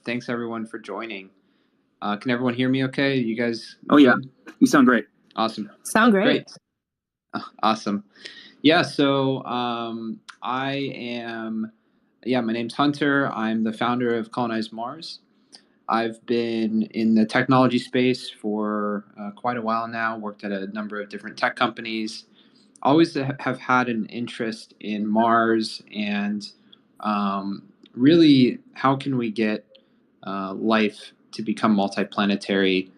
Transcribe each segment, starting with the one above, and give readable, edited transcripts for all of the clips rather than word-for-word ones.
Thanks everyone for joining. Can everyone hear me okay? You guys Oh yeah, good? you sound great. Awesome. Sound great. Great. Awesome. Yeah, so my name's Hunter. I'm the founder of Colonize Mars. I've been in the technology space for quite a while now, worked at a number of different tech companies. Always have had an interest in Mars and really how can we get life to become multiplanetary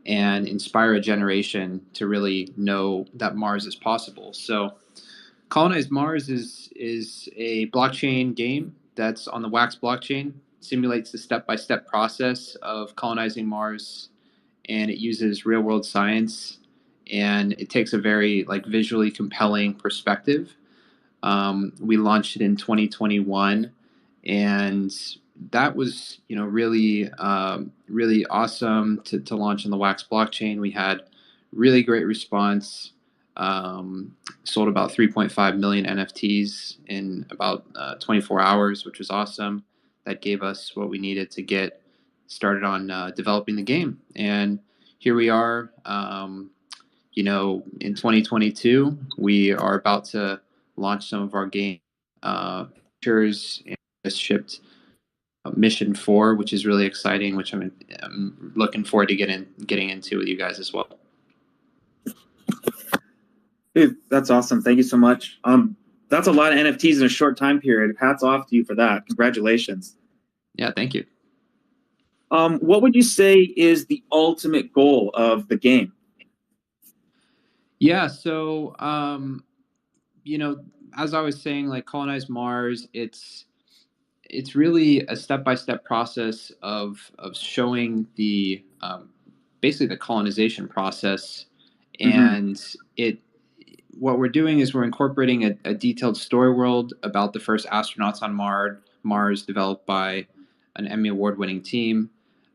and inspire a generation to really know that Mars is possible. So, Colonize Mars is a blockchain game that's on the Wax blockchain. Simulates the step-by-step process of colonizing Mars, and it uses real-world science, and it takes a very visually compelling perspective. We launched it in 2021, and that was really awesome to launch on the Wax blockchain. We had really great response. Sold about 3.5 million NFTs in about 24 hours, which was awesome. That gave us what we needed to get started on developing the game, and here we are. In 2022, we are about to launch some of our game features, and just shipped Mission 4, which is really exciting, which I'm looking forward to getting into with you guys as well. Dude, that's awesome. Thank you so much. That's a lot of NFTs in a short time period. Hats off to you for that. Congratulations. Yeah, thank you. What would you say is the ultimate goal of the game? Yeah, so as I was saying, Colonize Mars, it's really a step-by-step process of showing the basically the colonization process, and what we're doing is we're incorporating a detailed story world about the first astronauts on Mars, developed by an Emmy Award-winning team.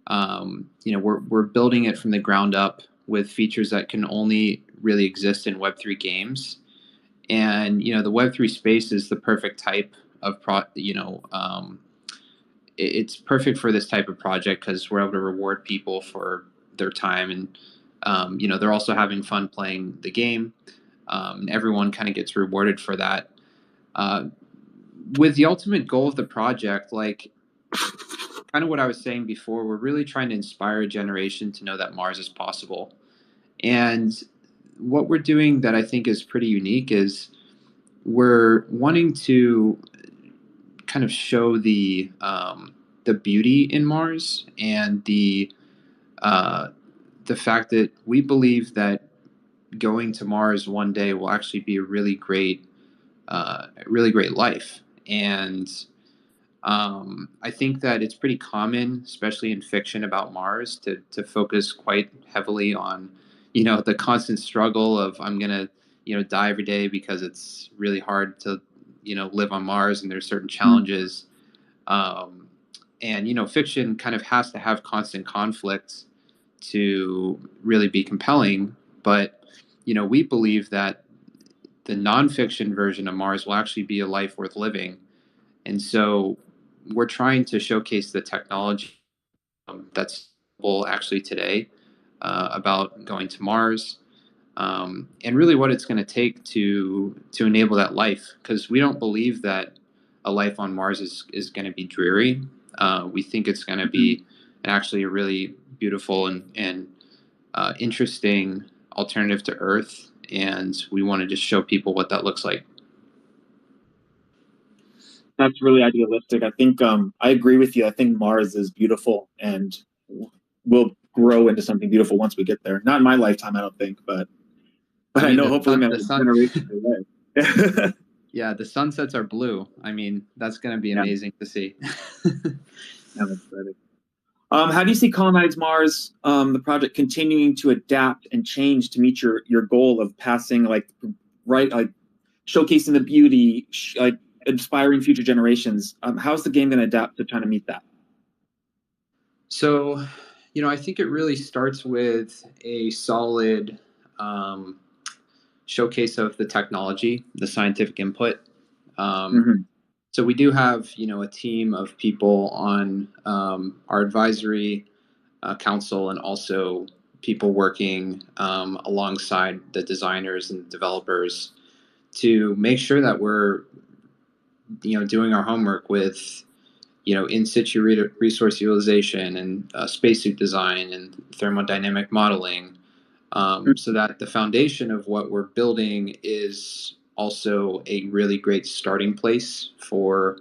We're building it from the ground up with features that can only really exist in Web3 games, and the Web3 space is the perfect type of it's perfect for this type of project because we're able to reward people for their time, and they're also having fun playing the game. And everyone kind of gets rewarded for that. With the ultimate goal of the project, kind of what I was saying before, we're really trying to inspire a generation to know that Mars is possible. And what we're doing that I think is pretty unique is we're wanting to kind of show the beauty in Mars, and the fact that we believe that going to Mars one day will actually be a really great life. And I think that it's pretty common, especially in fiction about Mars, to focus quite heavily on, the constant struggle of I'm gonna, die every day because it's really hard to, live on Mars, and there's certain challenges. And fiction kind of has to have constant conflict to really be compelling. But we believe that the nonfiction version of Mars will actually be a life worth living, and so we're trying to showcase the technology that's available actually today about going to Mars, and really what it's going to take to enable that life. Because we don't believe that a life on Mars is going to be dreary. We think it's going to be actually a really beautiful and interesting alternative to Earth, and we want to just show people what that looks like. That's really idealistic. I think I agree with you. I think Mars is beautiful and will grow into something beautiful once we get there. Not in my lifetime, I don't think, but I know hopefully my generation away. Yeah, the sunsets are blue. I mean, that's going to be amazing to see. Yeah, that's exciting. How do you see Colonize Mars, the project, continuing to adapt and change to meet your goal of passing showcasing the beauty, inspiring future generations? How's the game going to adapt to trying to meet that? So, I think it really starts with a solid showcase of the technology, the scientific input. So we do have, a team of people on our advisory council, and also people working alongside the designers and developers to make sure that we're, doing our homework with, in situ resource utilization and spacesuit design and thermodynamic modeling, so that the foundation of what we're building is also a really great starting place for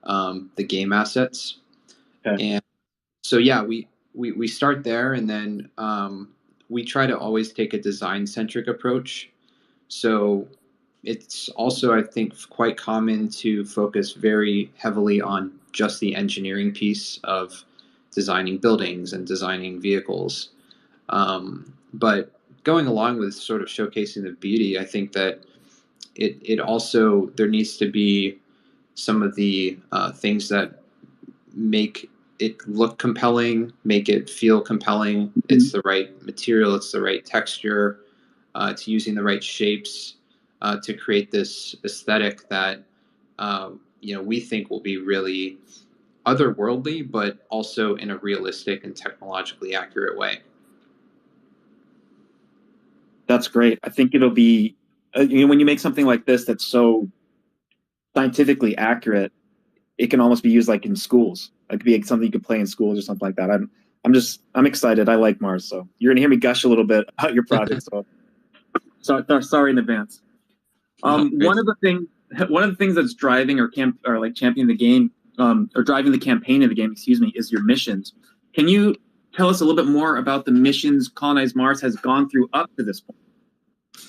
the game assets. Okay. And so, yeah, we start there, and then we try to always take a design centric approach. So it's also, I think, quite common to focus very heavily on just the engineering piece of designing buildings and designing vehicles. But going along with sort of showcasing the beauty, I think that it also, there needs to be some of the things that make it look compelling, make it feel compelling. Mm-hmm. It's the right material, it's the right texture, it's using the right shapes to create this aesthetic that we think will be really otherworldly, but also in a realistic and technologically accurate way. That's great. I think it'll be, when you make something like this that's so scientifically accurate, it can almost be used like in schools. It could be something you could play in schools or something like that. I'm excited. I like Mars, so you're gonna hear me gush a little bit about your project. So sorry in advance. One of the things that's driving or like championing the game, or driving the campaign of the game, excuse me, is your missions. Can you tell us a little bit more about the missions Colonize Mars has gone through up to this point?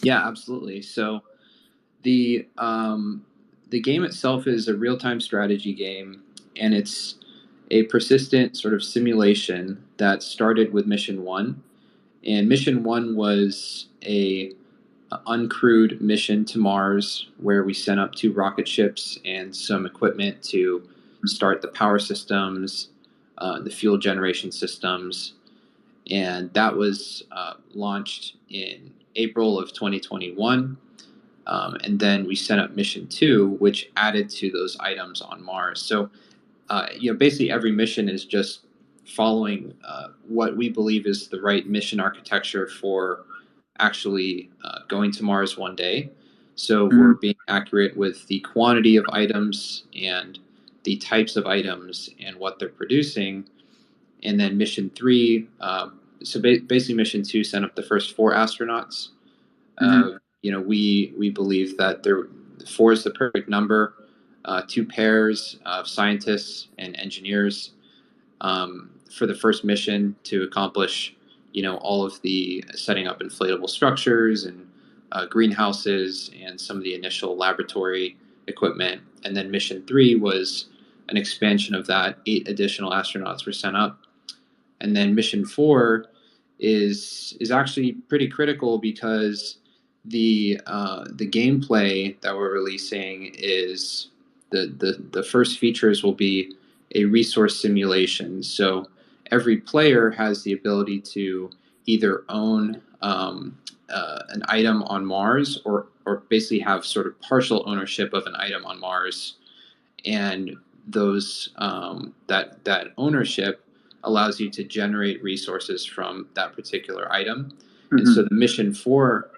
Yeah, absolutely. So the the game itself is a real-time strategy game, and it's a persistent sort of simulation that started with Mission One. And Mission One was a uncrewed mission to Mars, where we sent up 2 rocket ships and some equipment to start the power systems, the fuel generation systems, and that was launched in April of 2021. And then we sent up Mission 2, which added to those items on Mars. So, basically every mission is just following what we believe is the right mission architecture for actually going to Mars one day. So we're being accurate with the quantity of items and the types of items and what they're producing. And then Mission 3, basically Mission 2 sent up the first 4 astronauts. We believe that 4 is the perfect number. 2 pairs of scientists and engineers for the first mission to accomplish, all of the setting up inflatable structures and greenhouses and some of the initial laboratory equipment. And then Mission 3 was an expansion of that. 8 additional astronauts were sent up. And then Mission 4 is actually pretty critical, because the gameplay that we're releasing is the first features will be a resource simulation. So every player has the ability to either own an item on Mars, or basically have sort of partial ownership of an item on Mars, and those that ownership allows you to generate resources from that particular item. And so the Mission 4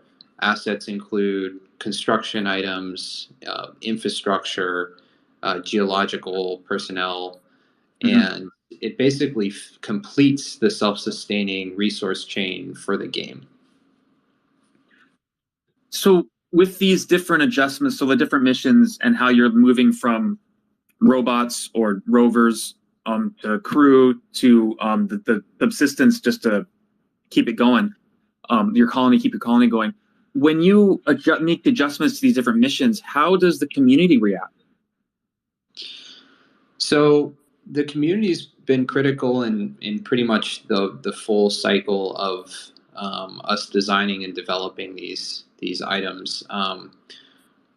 assets include construction items, infrastructure, geological personnel, and it basically completes the self-sustaining resource chain for the game. So with these different adjustments, so the different missions and how you're moving from robots or rovers to crew to the subsistence, just to keep it going, keep your colony going. When you make the adjustments to these different missions, how does the community react? So the community's been critical in pretty much the full cycle of us designing and developing these items.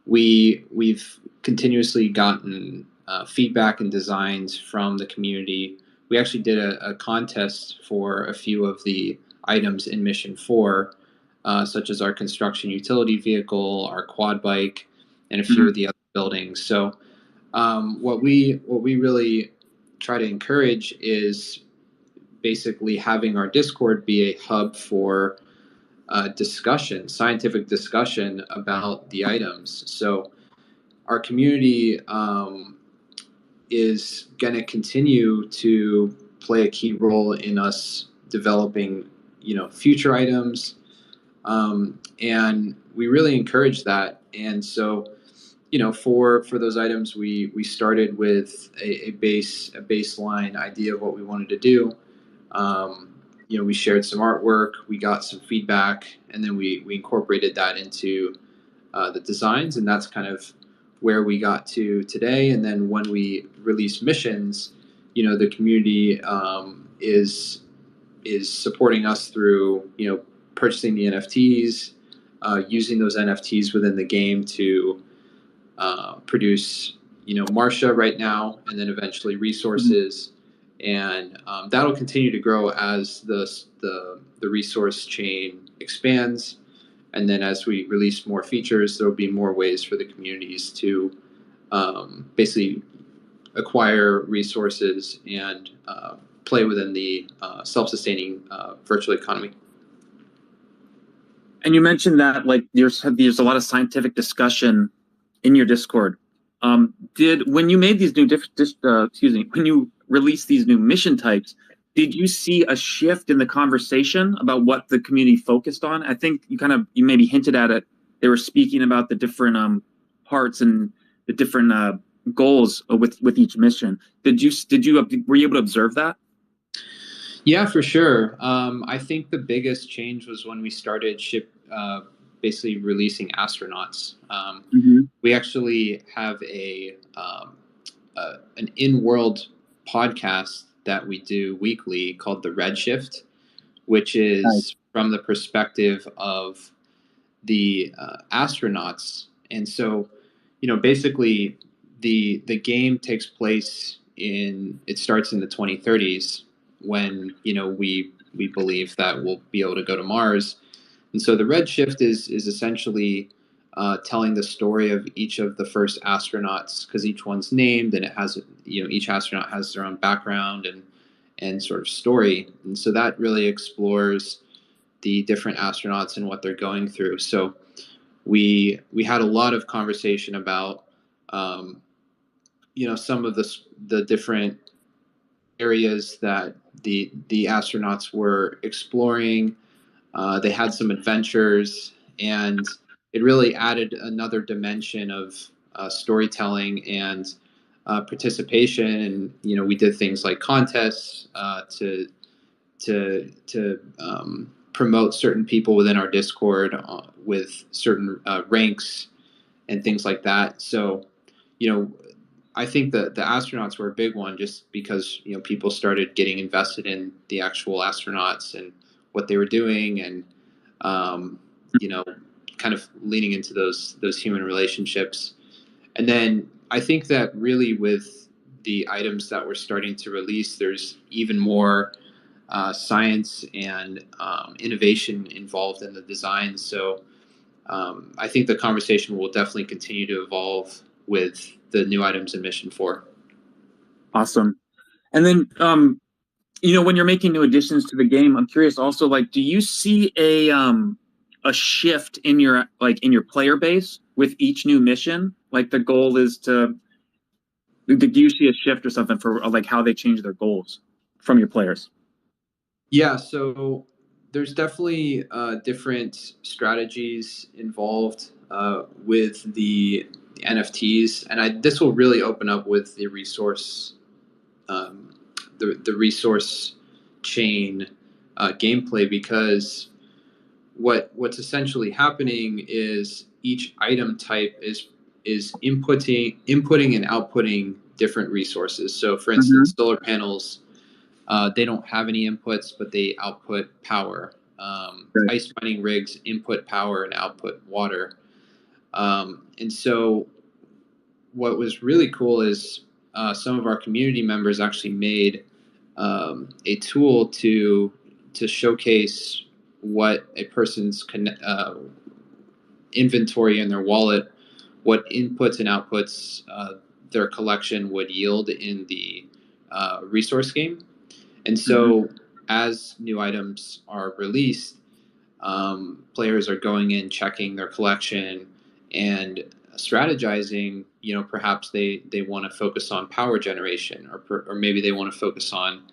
We've continuously gotten feedback and designs from the community. We actually did a contest for a few of the items in Mission 4, such as our construction utility vehicle, our quad bike, and a few of the other buildings. So What we really try to encourage is basically having our Discord be a hub for discussion, scientific discussion about the items. So our community is going to continue to play a key role in us developing, future items, and we really encourage that. And so, for those items, we started with a baseline idea of what we wanted to do. We shared some artwork, we got some feedback, and then we incorporated that into the designs, and that's kind of where we got to today. And then when we release missions, the community is supporting us through purchasing the NFTs, using those NFTs within the game to produce Marcia right now, and then eventually resources, and that'll continue to grow as the resource chain expands. And then as we release more features, there will be more ways for the communities to basically acquire resources and play within the self-sustaining virtual economy. And you mentioned that there's a lot of scientific discussion in your Discord. When you made these new when you released these new mission types, did you see a shift in the conversation about what the community focused on? I think you maybe hinted at it. They were speaking about the different parts and the different goals with each mission. Were you able to observe that? Yeah, for sure. I think the biggest change was when we started basically releasing astronauts. We actually have an in-world podcast that we do weekly called The Redshift, which is from the perspective of the astronauts. And so, basically the game takes place it starts in the 2030s when, we believe that we'll be able to go to Mars. And so the Redshift is essentially telling the story of each of the first astronauts, because each one's named, and it has, each astronaut has their own background and sort of story. And so that really explores the different astronauts and what they're going through. So we had a lot of conversation about, some of the different areas that the astronauts were exploring. They had some adventures, and it really added another dimension of storytelling and participation. And we did things like contests to promote certain people within our Discord with certain ranks and things like that. So, I think that the astronauts were a big one, just because people started getting invested in the actual astronauts and what they were doing, and kind of leaning into those human relationships. And then I think that really with the items that we're starting to release, there's even more science and innovation involved in the design. So I think the conversation will definitely continue to evolve with the new items in Mission 4. Awesome. And then, when you're making new additions to the game, I'm curious also, do you see a shift in your player base with each new mission? The goal is do you see a shift or something for how they change their goals from your players? Yeah, so there's definitely different strategies involved with the NFTs, and this will really open up with the resource, the resource chain gameplay, because what's essentially happening is each item type is inputting and outputting different resources. So, for instance, solar panels. They don't have any inputs, but they output power. Right. Ice mining rigs input power and output water. And so what was really cool is some of our community members actually made a tool to showcase what a person's inventory in their wallet, what inputs and outputs their collection would yield in the resource game. And so as new items are released, players are going in, checking their collection, and strategizing. Perhaps they want to focus on power generation, or maybe they want to focus on,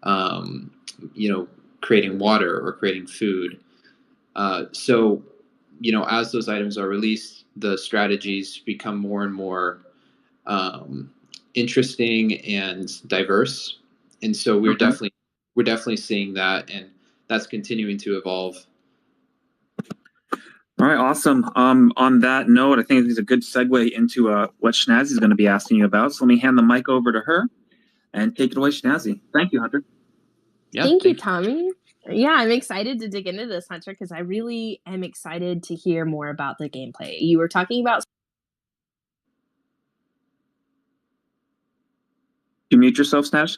um, you know, creating water or creating food. So, as those items are released, the strategies become more and more um, interesting and diverse. And so we're definitely seeing that, and that's continuing to evolve. All right, awesome. On that note, I think it's a good segue into what Schnazzy is going to be asking you about. So let me hand the mic over to her and take it away, Schnazzy. Thank you, Hunter. Yeah, thank you, Tommy. Yeah, I'm excited to dig into this, Hunter, because I really am excited to hear more about the gameplay. You were talking about. You mute yourself, Snaz?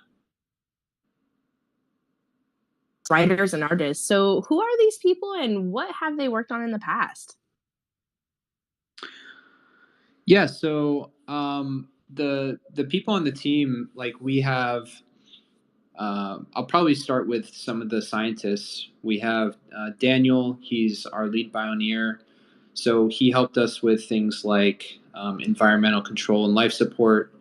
Writers and artists. So, who are these people, and what have they worked on in the past? Yeah, so the people on the team, like we have, I'll probably start with some of the scientists. We have Daniel. He's our lead pioneer. So he helped us with things like environmental control and life support,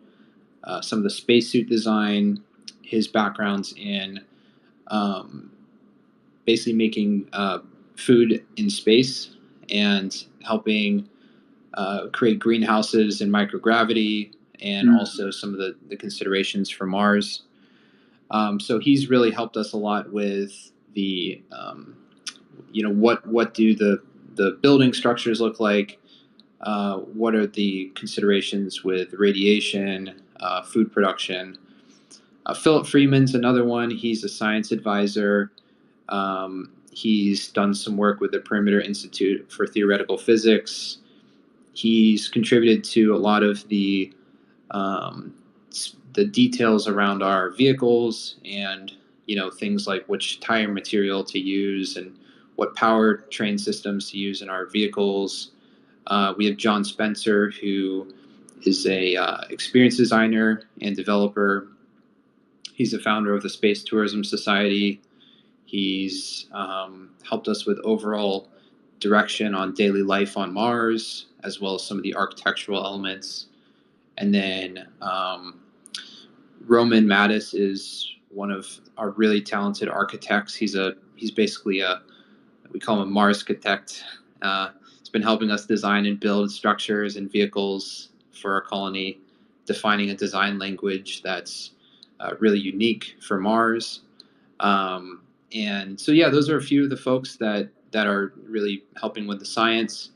some of the spacesuit design, his backgrounds in um, basically making food in space and helping create greenhouses and microgravity, and also some of the considerations for Mars. So he's really helped us a lot with the, what do the building structures look like? What are the considerations with radiation, food production? Philip Freeman's another one. He's a science advisor. He's done some work with the Perimeter Institute for Theoretical Physics. He's contributed to a lot of um, the details around our vehicles, and things like which tire material to use and what powertrain systems to use in our vehicles. We have John Spencer, who is a experience designer and developer. He's the founder of the Space Tourism Society. He's helped us with overall direction on daily life on Mars, as well as some of the architectural elements. And then Roman Mattis is one of our really talented architects. He's basically we call him a Mars architect. He's been helping us design and build structures and vehicles for our colony, defining a design language that's really unique for Mars. And so, yeah, those are a few of the folks that are really helping with the science.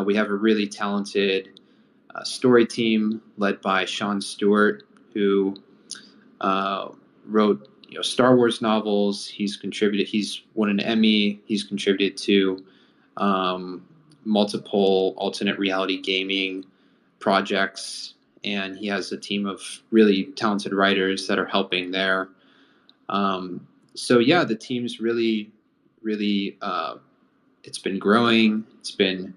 We have a really talented story team led by Sean Stewart, who wrote Star Wars novels. He's contributed. He's won an Emmy. He's contributed to multiple alternate reality gaming projects, and he has a team of really talented writers that are helping there. So yeah, the team's really, really, it's been growing. It's been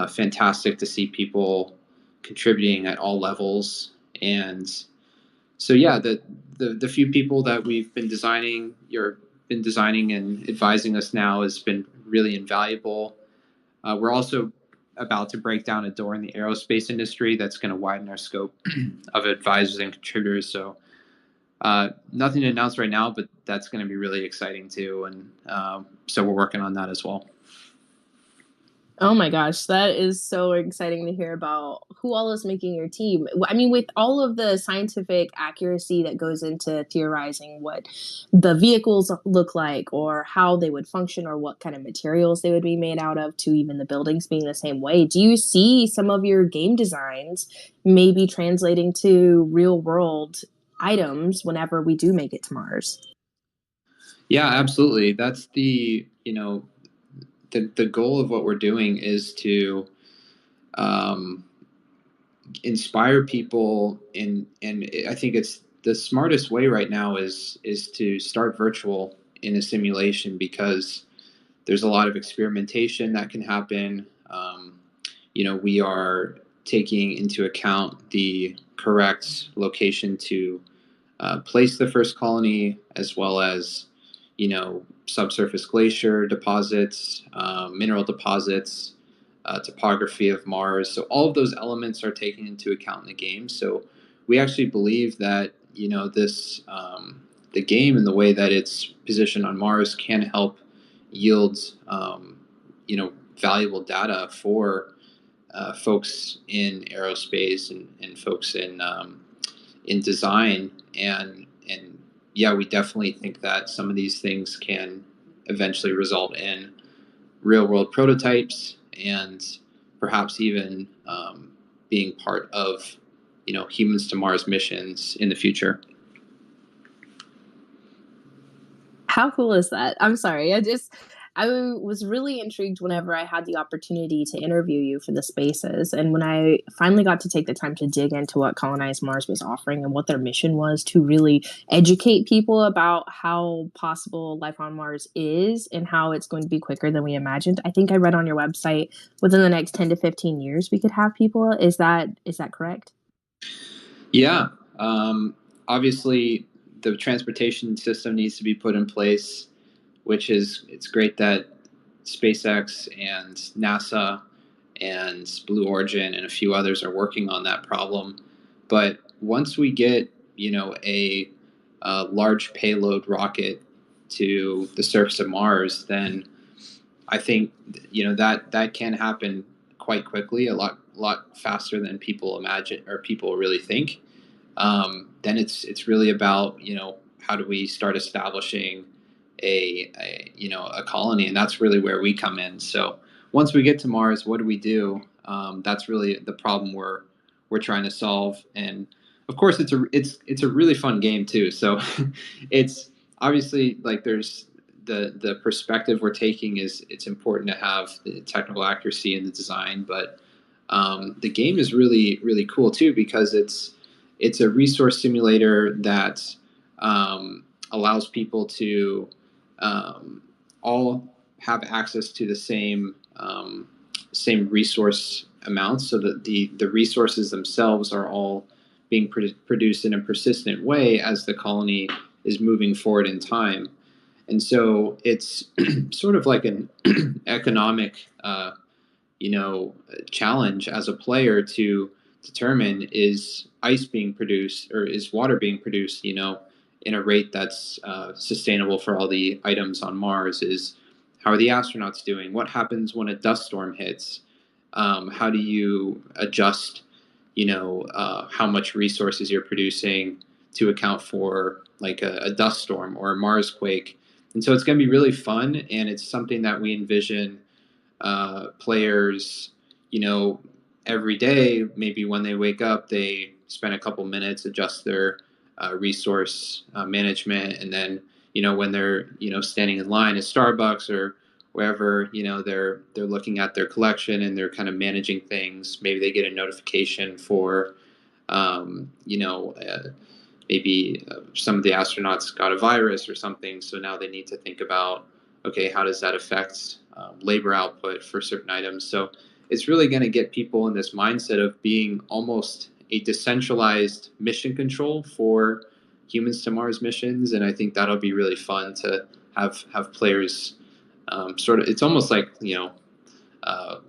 fantastic to see people contributing at all levels. And so yeah, the few people that we've been designing and advising us now has been really invaluable. We're also about to break down a door in the aerospace industry that's going to widen our scope of advisors and contributors. So nothing to announce right now, but that's going to be really exciting too. And so we're working on that as well. Oh my gosh, that is so exciting to hear about who all is making your team. I mean, with all of the scientific accuracy that goes into theorizing what the vehicles look like or how they would function or what kind of materials they would be made out of, to even the buildings being the same way, do you see some of your game designs maybe translating to real world items whenever we do make it to Mars? Yeah, absolutely. That's the goal of what we're doing is to inspire people and I think it's the smartest way right now is to start virtual in a simulation, because there's a lot of experimentation that can happen. We are taking into account the correct location to place the first colony, as well as, subsurface glacier deposits, mineral deposits, topography of Mars. So all of those elements are taken into account in the game. So we actually believe that, this the game and the way that it's positioned on Mars can help yield, valuable data for folks in aerospace and folks in design, and yeah, we definitely think that some of these things can eventually result in real world prototypes, and perhaps even being part of humans to Mars missions in the future. How cool is that? I'm sorry. I was really intrigued whenever I had the opportunity to interview you for the spaces. And when I finally got to take the time to dig into what Colonize Mars was offering and what their mission was to really educate people about how possible life on Mars is and how it's going to be quicker than we imagined. I think I read on your website within the next 10 to 15 years we could have people. Is that correct? Yeah. Obviously, the transportation system needs to be put in place, it's great that SpaceX and NASA and Blue Origin and a few others are working on that problem. But once we get, a large payload rocket to the surface of Mars, then I think, that can happen quite quickly, a lot faster than people imagine or people really think. Then it's really about, how do we start establishing a colony, and that's really where we come in. So once we get to Mars, what do we do? That's really the problem we're trying to solve, and of course it's a really fun game too. So it's obviously like there's the perspective we're taking is it's important to have the technical accuracy in the design, but the game is really cool too, because it's a resource simulator that allows people to all have access to the same resource amounts, so that the resources themselves are all being produced in a persistent way as the colony is moving forward in time. And so it's sort of like an economic challenge as a player to determine, is ice being produced or is water being produced, in a rate that's sustainable for all the items on Mars? Is how are the astronauts doing? What happens when a dust storm hits? How do you adjust, how much resources you're producing to account for like a dust storm or a Mars quake? And so it's going to be really fun, and it's something that we envision players, every day, maybe when they wake up, they spend a couple minutes, adjust their resource management, and then, when they're, standing in line at Starbucks or wherever, they're looking at their collection and they're kind of managing things. Maybe they get a notification for, maybe some of the astronauts got a virus or something. So now they need to think about, okay, how does that affect labor output for certain items? So it's really going to get people in this mindset of being almost a decentralized mission control for humans to Mars missions. And I think that'll be really fun to have players sort of, it's almost like,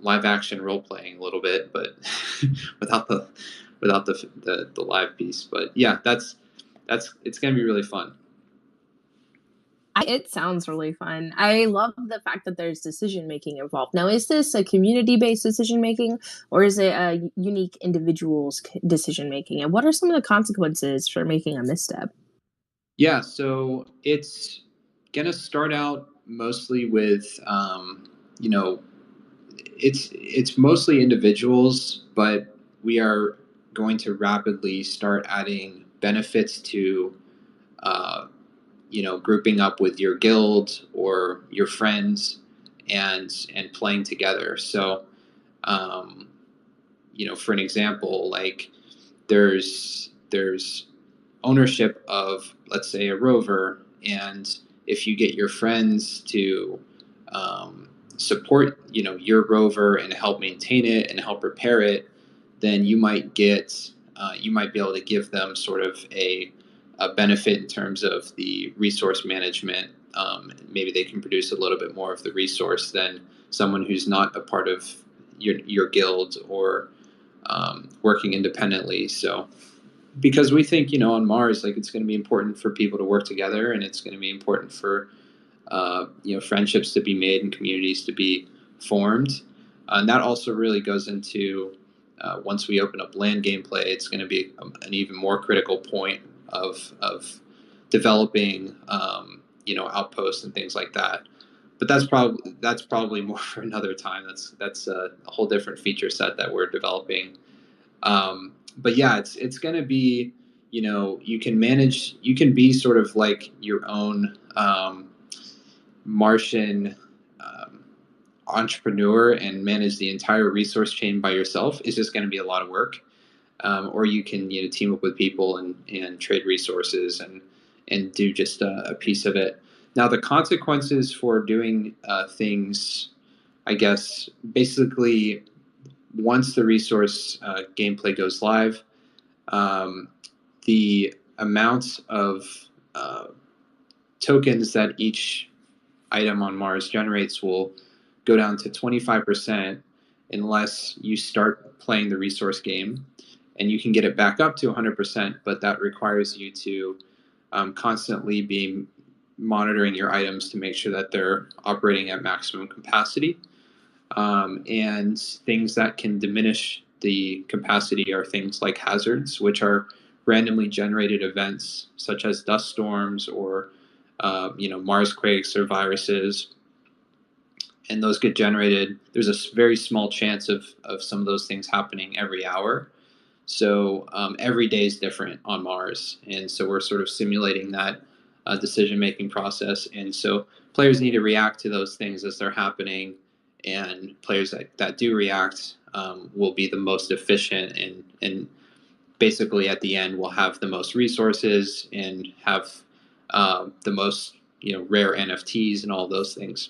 live action role playing a little bit, but without the live piece. But yeah, it's going to be really fun. It sounds really fun. I love the fact that there's decision making involved. Now, is this a community based decision making, or is it a unique individual's decision making? And what are some of the consequences for making a misstep? Yeah, so it's going to start out mostly with, it's mostly individuals, but we are going to rapidly start adding benefits to uh, grouping up with your guild or your friends and playing together. So, for an example, like there's ownership of, let's say, a rover, and if you get your friends to support, your rover and help maintain it and help repair it, then you might be able to give them sort of a benefit in terms of the resource management. Maybe they can produce a little bit more of the resource than someone who's not a part of your guild or working independently. So because we think, on Mars, like, it's going to be important for people to work together, and it's going to be important for friendships to be made and communities to be formed. And that also really goes into once we open up land gameplay, it's going to be an even more critical point of developing outposts and things like that. But that's probably more for another time. That's a whole different feature set that we're developing. But yeah, it's going to be, you can be sort of like your own Martian entrepreneur and manage the entire resource chain by yourself. Is just going to be a lot of work. Or you can team up with people and trade resources and do just a piece of it. Now, the consequences for doing things, I guess, basically, once the resource gameplay goes live, the amount of tokens that each item on Mars generates will go down to 25% unless you start playing the resource game. And you can get it back up to 100%, but that requires you to constantly be monitoring your items to make sure that they're operating at maximum capacity. And things that can diminish the capacity are things like hazards, which are randomly generated events such as dust storms or Mars quakes or viruses. And those get generated. There's a very small chance of some of those things happening every hour. So every day is different on Mars. And so we're sort of simulating that decision-making process. And so players need to react to those things as they're happening. And players that do react will be the most efficient and basically at the end will have the most resources and have the most rare NFTs and all those things.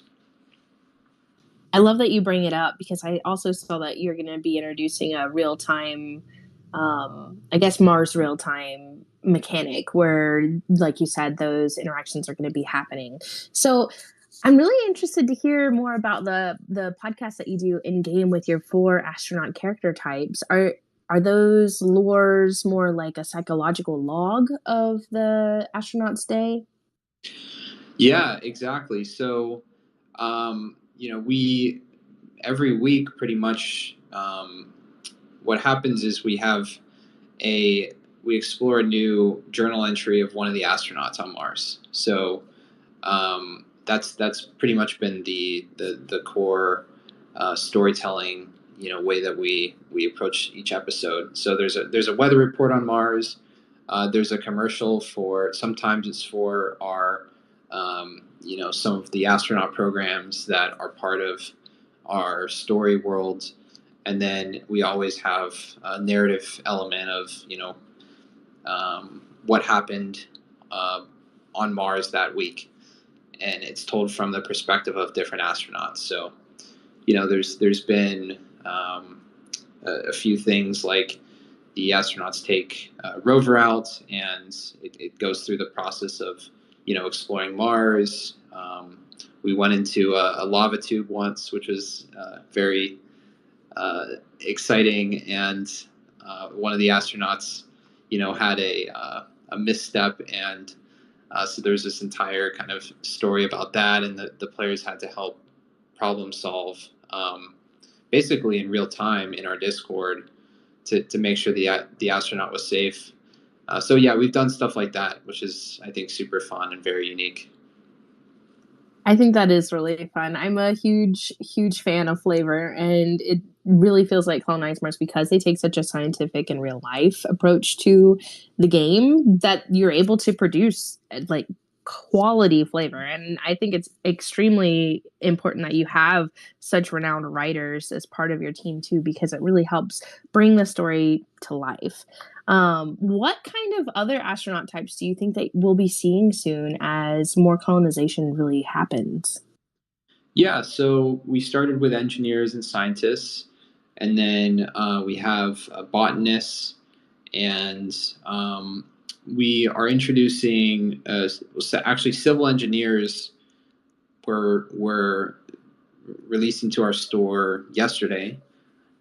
I love that you bring it up because I also saw that you're going to be introducing a real-time, I guess Mars real-time mechanic where, like you said, those interactions are going to be happening. So I'm really interested to hear more about the podcast that you do in game with your 4 astronaut character types. Are those lores more like a psychological log of the astronaut's day? Yeah, exactly. So, we every week pretty much what happens is we explore a new journal entry of one of the astronauts on Mars. So that's pretty much been the core storytelling way that we approach each episode. So there's a weather report on Mars. There's a commercial sometimes it's for our some of the astronaut programs that are part of our story world. And then we always have a narrative element of what happened on Mars that week, and it's told from the perspective of different astronauts. So there's been a few things like the astronauts take a rover out, and it goes through the process of exploring Mars. We went into a lava tube once, which was very exciting, and one of the astronauts had a misstep, and so there's this entire kind of story about that, and the players had to help problem solve basically in real time in our Discord to make sure the astronaut was safe. So yeah, we've done stuff like that, which is, I think, super fun and very unique. I think that is really fun. I'm a huge, huge fan of flavor, and it really feels like Colonize Mars because they take such a scientific and real life approach to the game that you're able to produce like quality flavor. And I think it's extremely important that you have such renowned writers as part of your team too, because it really helps bring the story to life. What kind of other astronaut types do you think that we'll be seeing soon as more colonization really happens? Yeah, so we started with engineers and scientists, And then we have botanists, and we are introducing actually civil engineers were released into our store yesterday,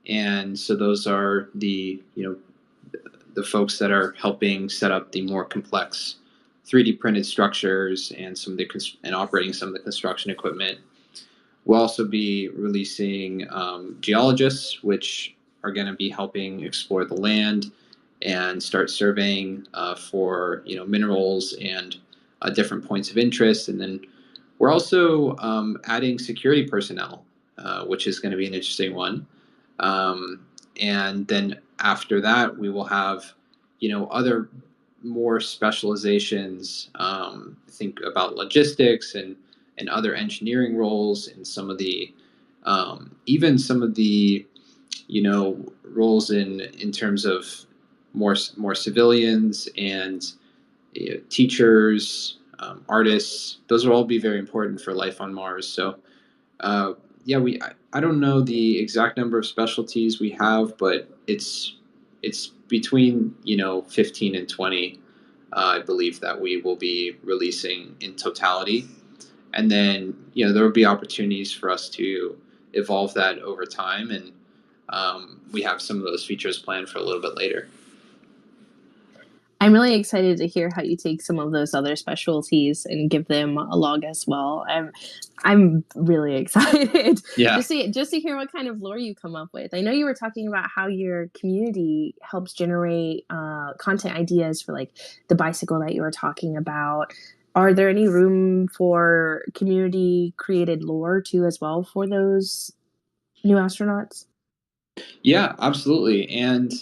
and so those are the folks that are helping set up the more complex 3D printed structures and and operating some of the construction equipment. We'll also be releasing geologists, which are going to be helping explore the land and start surveying for minerals and different points of interest. And then we're also adding security personnel, which is going to be an interesting one. And then after that, we will have other more specializations. Think about logistics and other engineering roles, and some of the even some of the roles in terms of more civilians and teachers, artists. Those will all be very important for life on Mars. So yeah, I don't know the exact number of specialties we have, but it's between 15 and 20. I believe that we will be releasing in totality. And then there will be opportunities for us to evolve that over time, and we have some of those features planned for a little bit later. I'm really excited to hear how you take some of those other specialties and give them a log as well. I'm really excited. Yeah. Just to hear what kind of lore you come up with. I know you were talking about how your community helps generate content ideas for like the bicycle that you were talking about. Are there any room for community created lore too as well for those new astronauts? Yeah, absolutely. And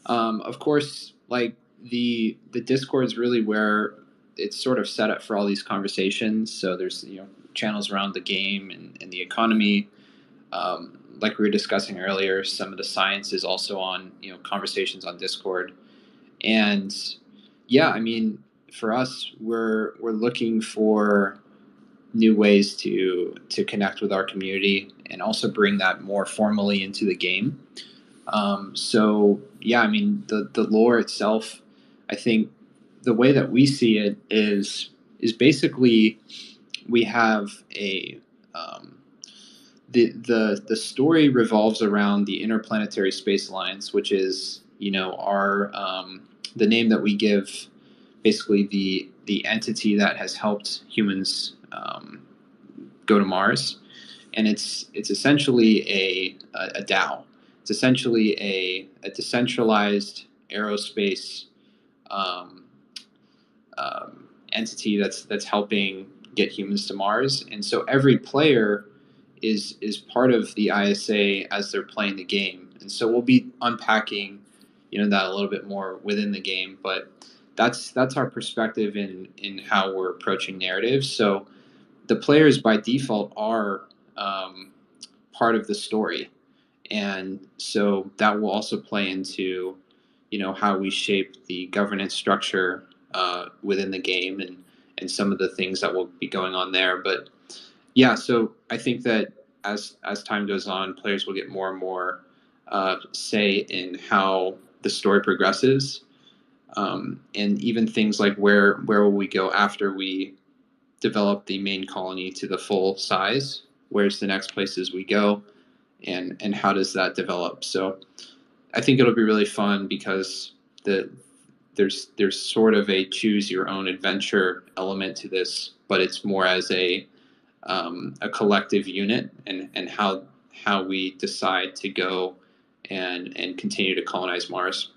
of course, like the Discord is really where it's sort of set up for all these conversations. So there's channels around the game and the economy. Like we were discussing earlier, some of the science is also on conversations on Discord. And yeah, I mean, for us, we're looking for new ways to connect with our community and also bring that more formally into the game. So yeah, I mean, the lore itself, I think the way that we see it is basically we have a the story revolves around the Interplanetary Space Alliance, which is our the name that we give basically the entity that has helped humans go to Mars, and it's essentially a DAO. It's essentially a decentralized aerospace um, entity that's helping get humans to Mars, and so every player is part of the ISA as they're playing the game, and so we'll be unpacking that a little bit more within the game, but that's our perspective in how we're approaching narratives. So the players by default are part of the story, and so that will also play into how we shape the governance structure within the game, and some of the things that will be going on there. But yeah, so I think that as time goes on, players will get more and more say in how the story progresses, and even things like where will we go after we develop the main colony to the full size? Where's the next places we go, and how does that develop? So I think it'll be really fun because there's sort of a choose your own adventure element to this, but it's more as a collective unit, and how we decide to go and continue to colonize Mars.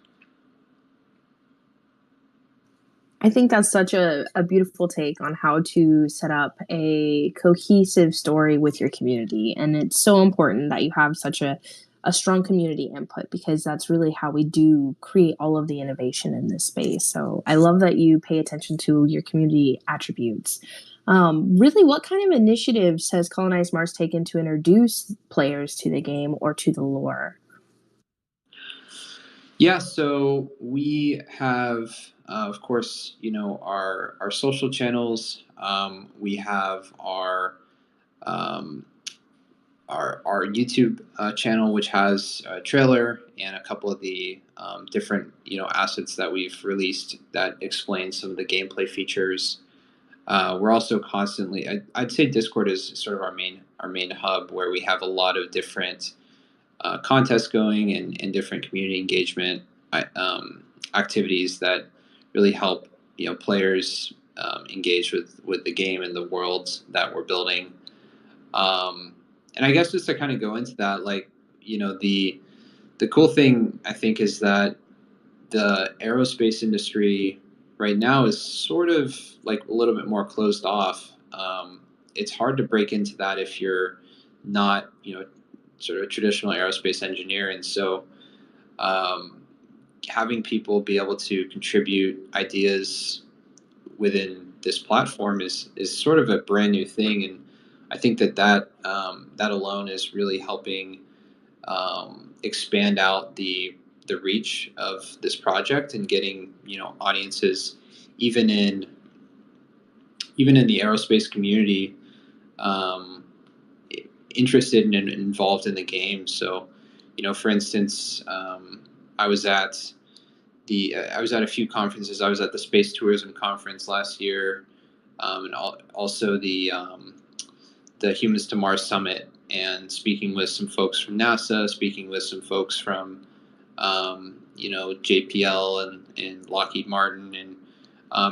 I think that's such a beautiful take on how to set up a cohesive story with your community. And it's so important that you have such a strong community input, because that's really how we do create all of the innovation in this space. So I love that you pay attention to your community attributes. Really, what kind of initiatives has Colonize Mars taken to introduce players to the game or to the lore? Yeah, so we have, of course, our social channels. We have our um, our YouTube channel, which has a trailer and a couple of the different assets that we've released that explain some of the gameplay features. We're also constantly, I'd say Discord is sort of our main hub where we have a lot of different contests going and different community engagement activities that really help players engage with the game and the worlds that we're building. And I guess just to kind of go into that, like the cool thing I think is that the aerospace industry right now is sort of like a little bit more closed off. It's hard to break into that if you're not sort of a traditional aerospace engineer, and so having people be able to contribute ideas within this platform is sort of a brand new thing, and I think that alone is really helping expand out the reach of this project and getting audiences even in the aerospace community interested and involved in the game. So for instance, I was at a few conferences. I was at the Space Tourism Conference last year, and also the Humans to Mars Summit, and speaking with some folks from NASA, speaking with some folks from JPL and Lockheed Martin, and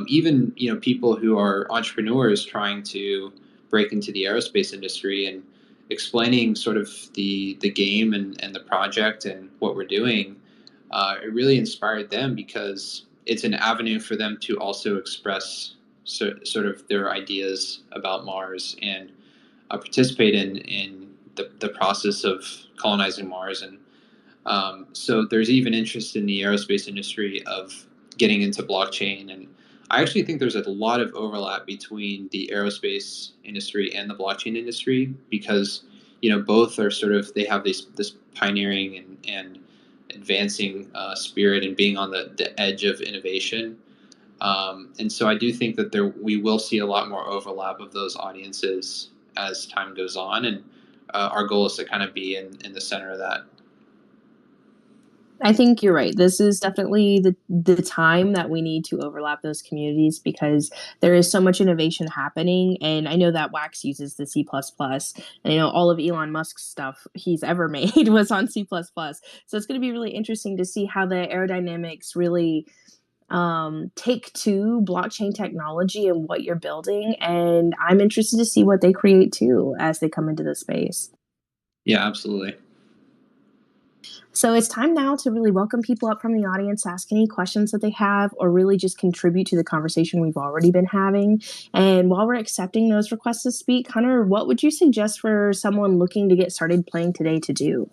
even people who are entrepreneurs trying to break into the aerospace industry, and explaining sort of the game and the project and what we're doing. It really inspired them because it's an avenue for them to also express sort of their ideas about Mars and participate in the process of colonizing Mars. And so there's even interest in the aerospace industry of getting into blockchain. And I actually think there's a lot of overlap between the aerospace industry and the blockchain industry because both are sort of, they have this pioneering and advancing spirit and being on the edge of innovation. And so I do think that we will see a lot more overlap of those audiences as time goes on, and our goal is to kind of be in the center of that. I think you're right. This is definitely the time that we need to overlap those communities because there is so much innovation happening. And I know that Wax uses the C++, and all of Elon Musk's stuff he's ever made was on C++. So it's going to be really interesting to see how the aerodynamics really take to blockchain technology and what you're building. And I'm interested to see what they create too as they come into the space. Yeah, absolutely. So it's time now to really welcome people up from the audience, ask any questions that they have, or really just contribute to the conversation we've already been having. And while we're accepting those requests to speak, Hunter, what would you suggest for someone looking to get started playing today to do?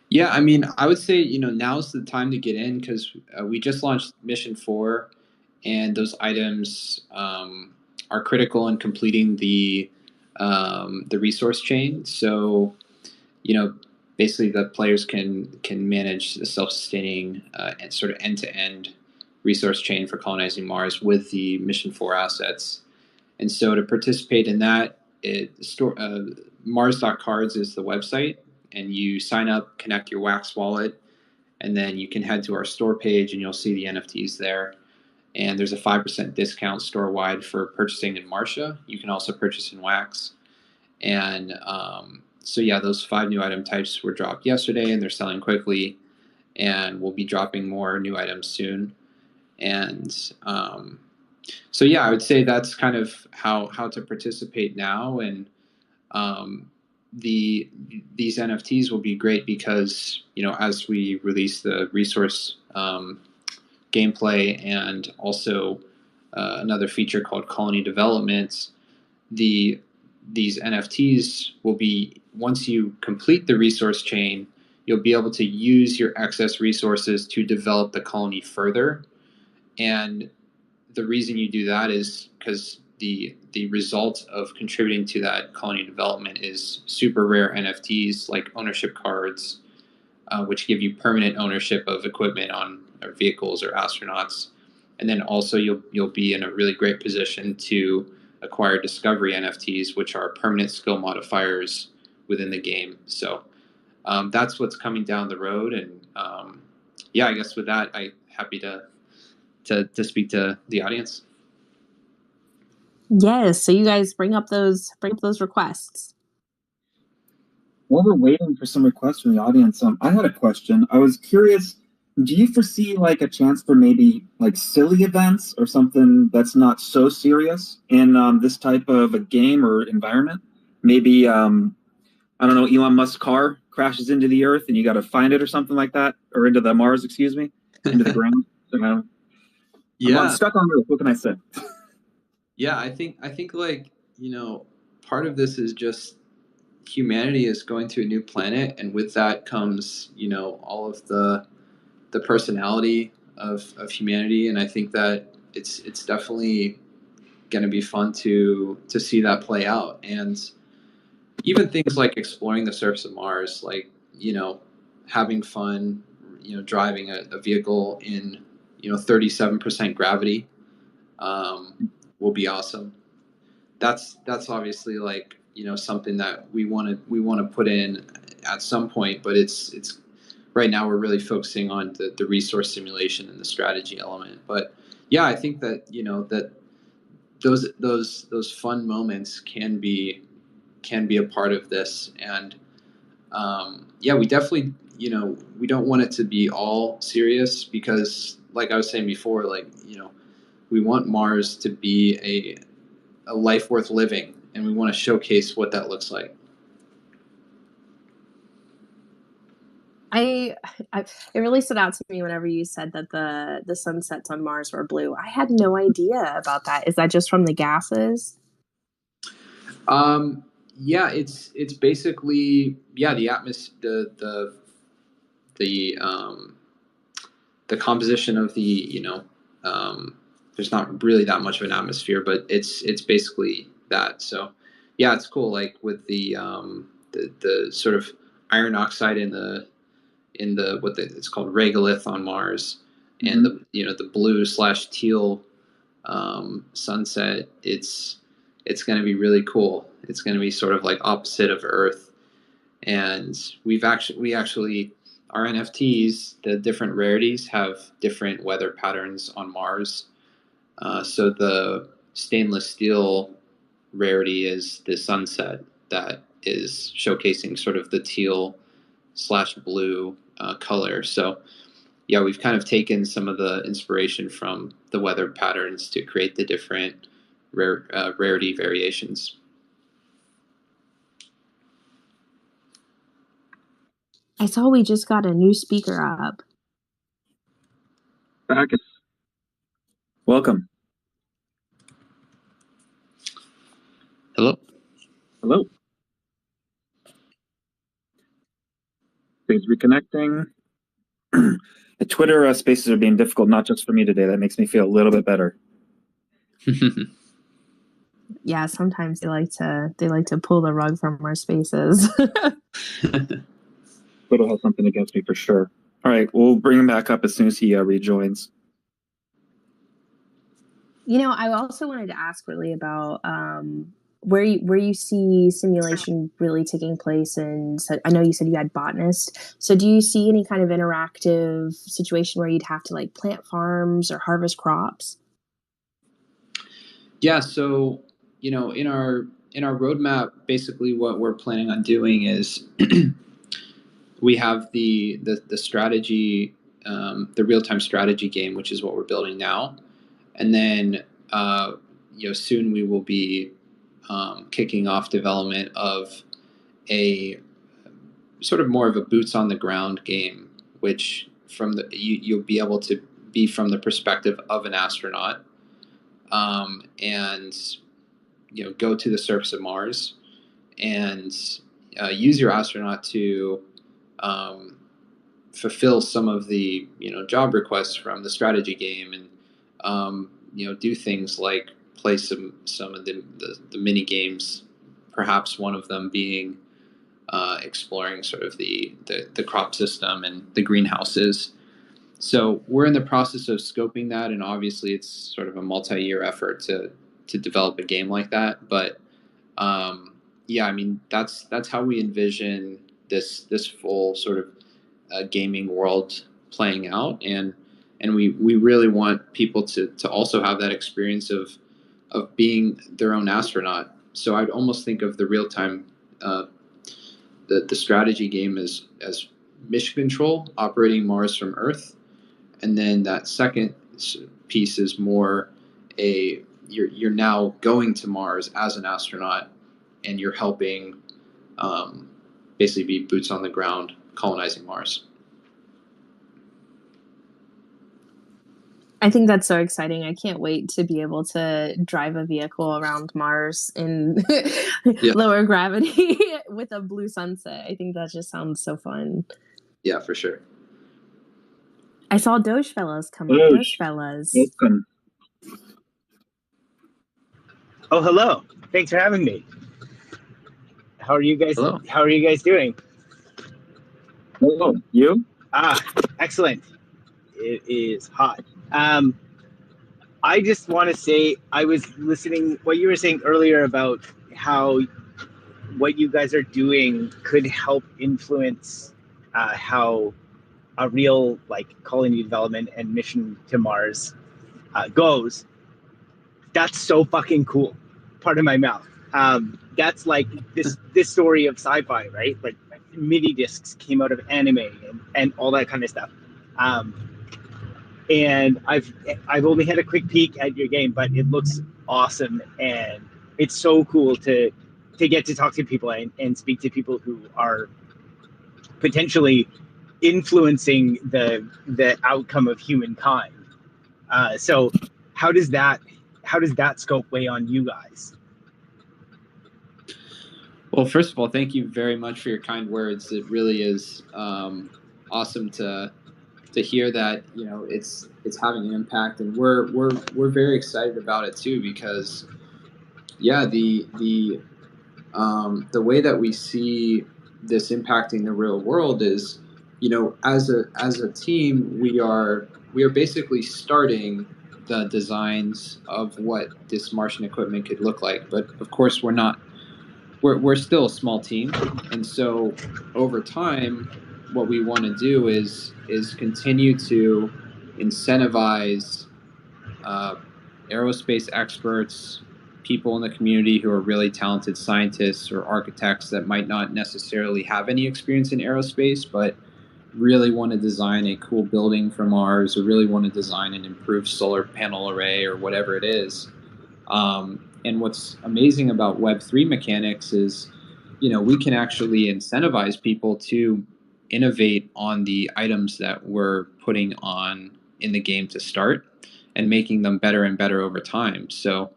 Yeah, I mean, I would say, now's the time to get in because we just launched Mission 4, and those items are critical in completing the resource chain. So, basically the players can manage the self-sustaining and sort of end-to-end resource chain for colonizing Mars with the Mission 4 assets. And so to participate in that, Mars.cards is the website, and you sign up, connect your Wax wallet, and then you can head to our store page and you'll see the NFTs there. And there's a 5% discount store-wide for purchasing in Martia. You can also purchase in Wax. And so yeah, those 5 new item types were dropped yesterday, and they're selling quickly. And we'll be dropping more new items soon. And so yeah, I would say that's kind of how to participate now. And these NFTs will be great because as we release the resource gameplay and also another feature called Colony Development, these NFTs will be, once you complete the resource chain, you'll be able to use your excess resources to develop the colony further. And the reason you do that is because the result of contributing to that colony development is super rare NFTs like ownership cards, which give you permanent ownership of equipment on or vehicles or astronauts. And then also you'll be in a really great position to acquire discovery NFTs, which are permanent skill modifiers within the game. So that's what's coming down the road. And yeah, I guess with that, I'm happy to speak to the audience. Yes. So you guys bring up those requests. While we're waiting for some requests from the audience, I had a question. I was curious, do you foresee like a chance for maybe like silly events or something that's not so serious in this type of a game or environment? Maybe I don't know, Elon Musk's car crashes into the Earth and you got to find it or something like that, or into the Mars, excuse me, into the ground. I'm stuck on Earth. What can I say? Yeah, I think like, part of this is just humanity is going to a new planet, and with that comes, all of the personality of humanity, and I think that it's definitely going to be fun to see that play out. And even things like exploring the surface of Mars, like, having fun, driving a vehicle in 37% gravity, will be awesome. That's obviously like, something that we want to put in at some point, but it's right now we're really focusing on the resource simulation and the strategy element. But yeah, I think that that those fun moments can be a part of this. And yeah, we definitely, we don't want it to be all serious, because like I was saying before, like, we want Mars to be a life worth living, and we want to showcase what that looks like. It really stood out to me whenever you said that the sunsets on Mars were blue. I had no idea about that. Is that just from the gases? Yeah, it's basically, yeah, the atmosphere, the composition of the, there's not really that much of an atmosphere, but it's basically that. So yeah, it's cool. Like with the sort of iron oxide in the it's called regolith on Mars, and the blue / teal sunset. It's going to be really cool. It's going to be sort of like opposite of Earth. And we actually our NFTs, the different rarities, have different weather patterns on Mars. So the stainless steel rarity is the sunset that is showcasing sort of the teal / blue color. So yeah, we've kind of taken some of the inspiration from the weather patterns to create the different rarity variations. I saw we just got a new speaker up. Bacchus. Welcome. Hello. Hello. Please reconnecting. The Twitter spaces are being difficult, not just for me today. That makes me feel a little bit better. Yeah, sometimes they like to pull the rug from our spaces. Twitter has something against me for sure. All right, we'll bring him back up as soon as he rejoins. I also wanted to ask really about where you see simulation really taking place. And so I know you said you had botanist. So do you see any kind of interactive situation where you'd have to like plant farms or harvest crops? Yeah. So, in our roadmap, basically what we're planning on doing is we have the strategy, the real-time strategy game, which is what we're building now. And then, soon we will be kicking off development of a sort of more of a boots on the ground game, which you'll be able to be from the perspective of an astronaut, and go to the surface of Mars and use your astronaut to fulfill some of the job requests from the strategy game, and do things like play some of the mini games, perhaps one of them being exploring sort of the crop system and the greenhouses. So we're in the process of scoping that, and obviously it's sort of a multi-year effort to develop a game like that. But yeah, I mean that's how we envision this full sort of gaming world playing out, and we really want people to also have that experience of being their own astronaut. So I'd almost think of the real time the strategy game as mission control operating Mars from Earth, and then that second piece is more a you're now going to Mars as an astronaut, and you're helping um, basically be boots on the ground colonizing Mars. I think that's so exciting. I can't wait to be able to drive a vehicle around Mars in Yeah, lower gravity with a blue sunset. I think that just sounds so fun. yeah, for sure. I saw Doge Fellas come up. Doge Doge, Fellas. welcome. Oh, hello. Thanks for having me. How are you guys? Hello. How are you guys doing? Hello, you? Ah, excellent. It is hot. I just want to say I was listening what you were saying earlier about how what you guys are doing could help influence how a real like colony development and mission to Mars goes. That's so fucking cool. Part of my mouth. That's like this story of sci-fi, right? Like mini discs came out of anime and all that kind of stuff. Um, and I've only had a quick peek at your game, but it looks awesome, and it's so cool to get to talk to people and speak to people who are potentially influencing the outcome of humankind. So how does that scope weigh on you guys? Well, first of all, thank you very much for your kind words. It really is awesome to hear that it's having an impact, and we're very excited about it too, because yeah, the way that we see this impacting the real world is, as a team, we are basically starting the designs of what this Martian equipment could look like. But of course, we're still a small team, and so over time, what we want to do is continue to incentivize uh, aerospace experts, people in the community who are really talented scientists or architects that might not necessarily have any experience in aerospace, but really want to design a cool building for Mars, or really want to design an improved solar panel array, or whatever it is. And what's amazing about Web3 mechanics is, we can actually incentivize people to innovate on the items that we're putting on in the game to start, and making them better and better over time. So,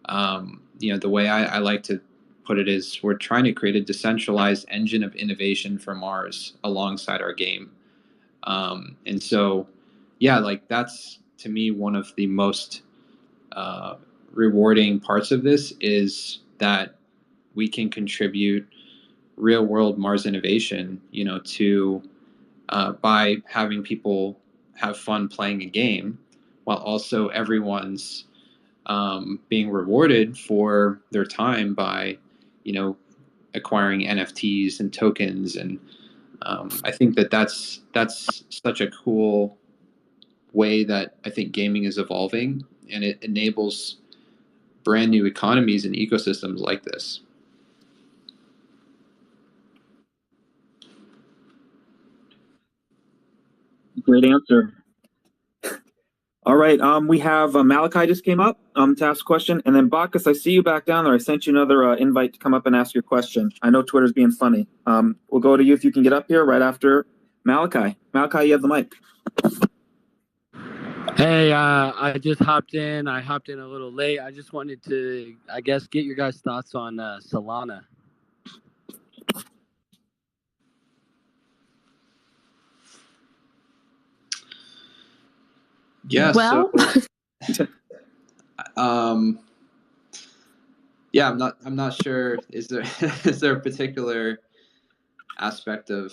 the way I like to put it is, we're trying to create a decentralized engine of innovation for Mars alongside our game. And so, yeah, like that's to me one of the most rewarding parts of this, is that we can contribute real world Mars innovation, to by having people have fun playing a game, while also everyone's being rewarded for their time by, acquiring NFTs and tokens. And I think that's such a cool way that I think gaming is evolving, and it enables brand new economies and ecosystems like this. Great answer. All right, we have Malachi just came up to ask a question, and then Bacchus, I see you back down there. I sent you another invite to come up and ask your question. I know Twitter's being funny. We'll go to you if you can get up here right after Malachi. Malachi, you have the mic. Hey, I just hopped in. I hopped in a little late. I just wanted to, I guess, get your guys' thoughts on Solana. Yeah. Well, So, yeah, I'm not sure. Is there is there a particular aspect of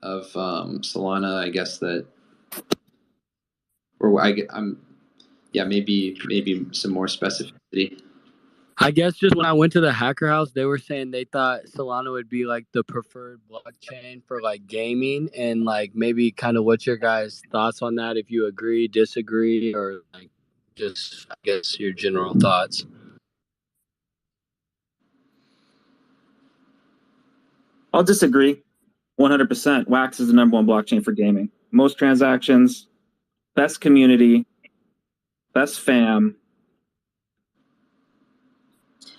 Solana, I guess, that, or I'm, yeah, maybe some more specificity. I guess just when I went to the hacker house, they were saying they thought Solana would be like the preferred blockchain for like gaming, and like maybe kind of what's your guys' thoughts on that? If you agree, disagree, or like just I guess your general thoughts. I'll disagree 100%. Wax is the number one blockchain for gaming. Most transactions, best community, best fam,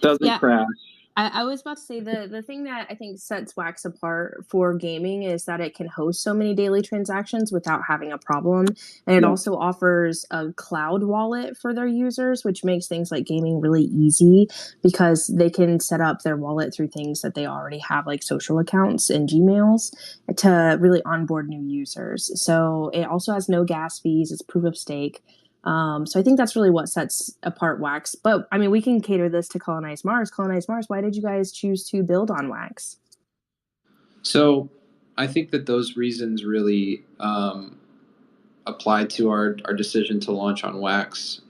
doesn't crash. I was about to say the thing that I think sets Wax apart for gaming is that it can host so many daily transactions without having a problem. And it also offers a cloud wallet for their users, which makes things like gaming really easy because they can set up their wallet through things that they already have, like social accounts and Gmails, to really onboard new users. So it also has no gas fees, it's proof of stake. So I think that's really what sets apart Wax. But I mean, we can cater this to Colonize Mars. Colonize Mars, why did you guys choose to build on Wax? So I think that those reasons really apply to our decision to launch on Wax.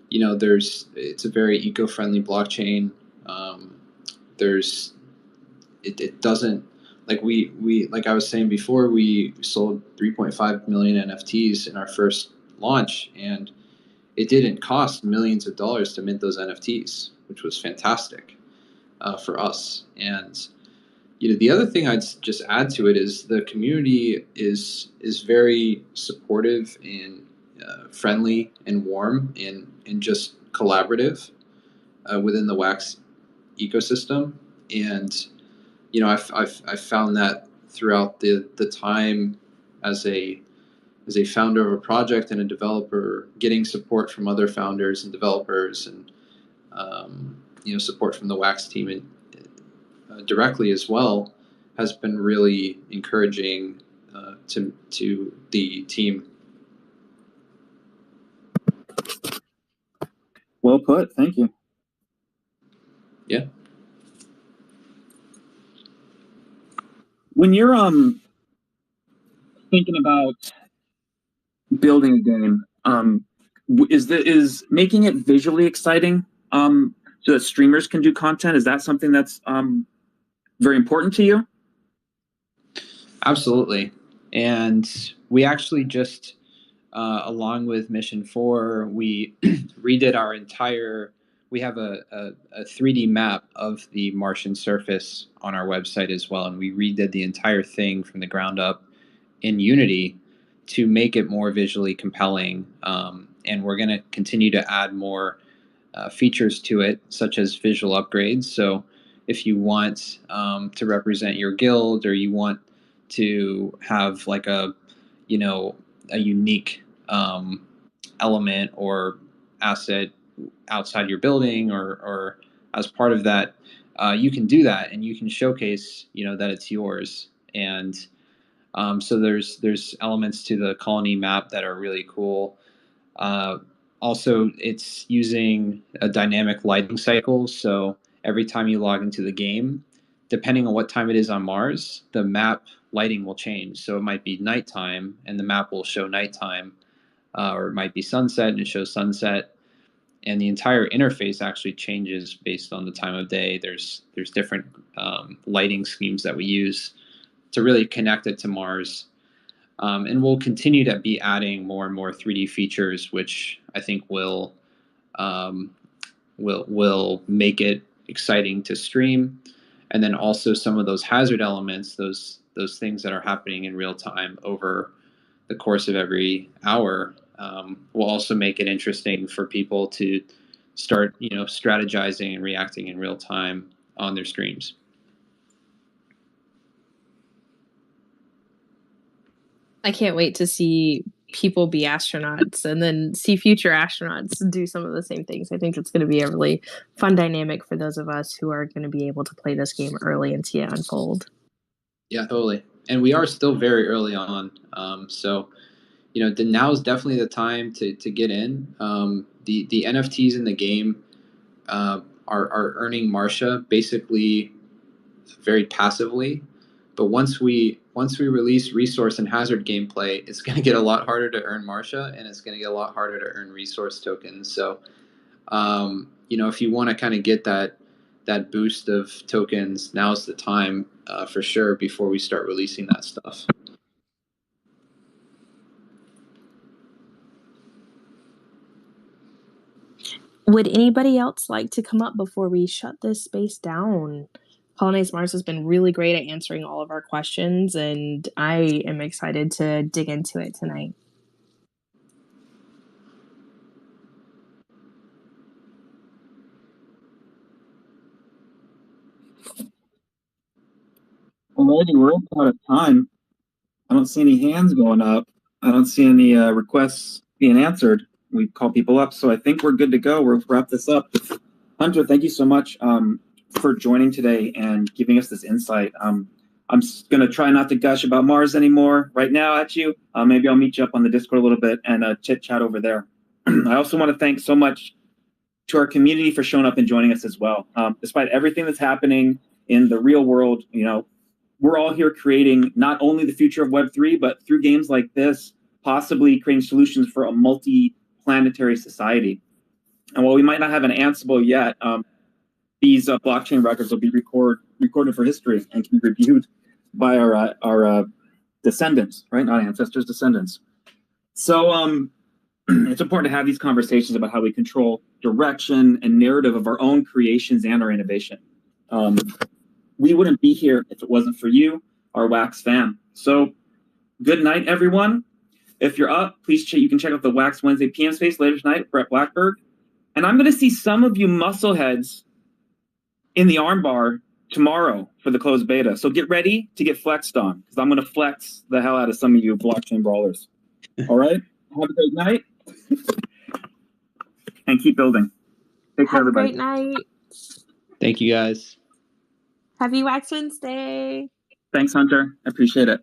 It's a very eco-friendly blockchain. It doesn't, like we like I was saying before, we sold 3.5 million NFTs in our first launch, and it didn't cost millions of dollars to mint those NFTs, which was fantastic for us. And the other thing I'd just add to it is the community is very supportive and friendly and warm and just collaborative within the Wax ecosystem. And I've found that throughout the time as a founder of a project and a developer, getting support from other founders and developers, and support from the Wax team directly as well, has been really encouraging to the team. Well put. Thank you. Yeah. When you're thinking about building a game, is making it visually exciting so that streamers can do content? Is that something that's very important to you? Absolutely. And we actually just along with Mission 4, we redid our entire. We have a 3D map of the Martian surface on our website as well, and we redid the entire thing from the ground up in Unity to make it more visually compelling. And we're going to continue to add more features to it, such as visual upgrades. So if you want to represent your guild, or you want to have like a unique element or asset outside your building, or as part of that, you can do that, and you can showcase that it's yours. And so there's elements to the colony map that are really cool. Also, it's using a dynamic lighting cycle, so every time you log into the game, depending on what time it is on Mars, the map lighting will change. So it might be nighttime, and the map will show nighttime, or it might be sunset, and it shows sunset. And the entire interface actually changes based on the time of day. There's different lighting schemes that we use to really connect it to Mars. And we'll continue to be adding more and more 3D features, which I think will make it exciting to stream. And then also some of those hazard elements, those things that are happening in real time over the course of every hour, will also make it interesting for people to start, strategizing and reacting in real time on their streams. I can't wait to see people be astronauts and then see future astronauts do some of the same things. I think it's going to be a really fun dynamic for those of us who are going to be able to play this game early and see it unfold. Yeah, totally. And we are still very early on. So, now is definitely the time to get in. The NFTs in the game are earning Marcia basically very passively. But once we release resource and hazard gameplay, it's going to get a lot harder to earn Marcia, and it's going to get a lot harder to earn resource tokens. So, if you want to kind of get that boost of tokens, now's the time for sure before we start releasing that stuff. Would anybody else like to come up before we shut this space down? Colonize Mars has been really great at answering all of our questions, and I am excited to dig into it tonight. Alrighty, we're out of time. I don't see any hands going up. I don't see any requests being answered. We call people up, so I think we're good to go. We'll wrap this up. Hunter, thank you so much for joining today and giving us this insight. I'm going to try not to gush about Mars anymore right now at you. Maybe I'll meet you up on the Discord a little bit and chit-chat over there. I also want to thank so much to our community for showing up and joining us as well. Despite everything that's happening in the real world, we're all here creating not only the future of Web3, but through games like this, possibly creating solutions for a multi-planetary society. And while we might not have an Ansible yet, these blockchain records will be recorded for history and can be reviewed by our descendants, right? Not ancestors, descendants. So it's important to have these conversations about how we control direction and narrative of our own creations and our innovation. We wouldn't be here if it wasn't for you, our Wax fam. So good night, everyone. If you're up, please you can check out the Wax Wednesday PM space later tonight, Brett Blackberg. And I'm going to see some of you muscleheads in the armbar tomorrow for the closed beta. So get ready to get flexed on, because I'm going to flex the hell out of some of you blockchain brawlers. All right? Have a great night. And keep building. Take care, everybody. Have a great night. Thank you, guys. Happy Wax Wednesday. Thanks, Hunter. I appreciate it.